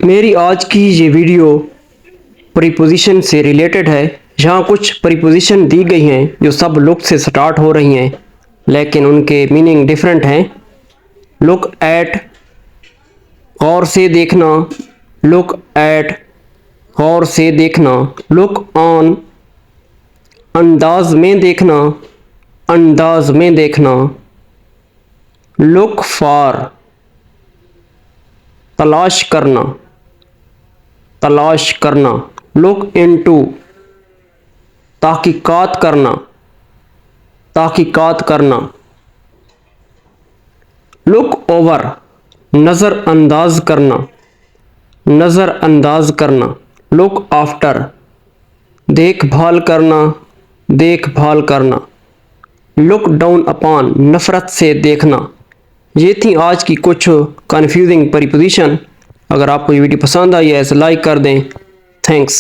मेरी आज की ये वीडियो प्रीपोजिशन से रिलेटेड है। यहाँ कुछ प्रीपोजिशन दी गई हैं जो सब लुक से स्टार्ट हो रही हैं लेकिन उनके मीनिंग डिफरेंट हैं। लुक एट, गौर से देखना। लुक एट, गौर से देखना। लुक ऑन, अंदाज में देखना। अंदाज में देखना। लुक फॉर, तलाश करना। तलाश करना। लुक इनटू, तहकीकात करना। तहकीकात करना। लुक ओवर, नज़रअंदाज करना। नज़रअंदाज करना। लुक आफ्टर, देखभाल करना। देखभाल करना। लुक डाउन अपॉन, नफ़रत से देखना। ये थी आज की कुछ कन्फ्यूजिंग प्रीपोजिशन। अगर आपको ये वीडियो पसंद आई है तो लाइक कर दें। थैंक्स।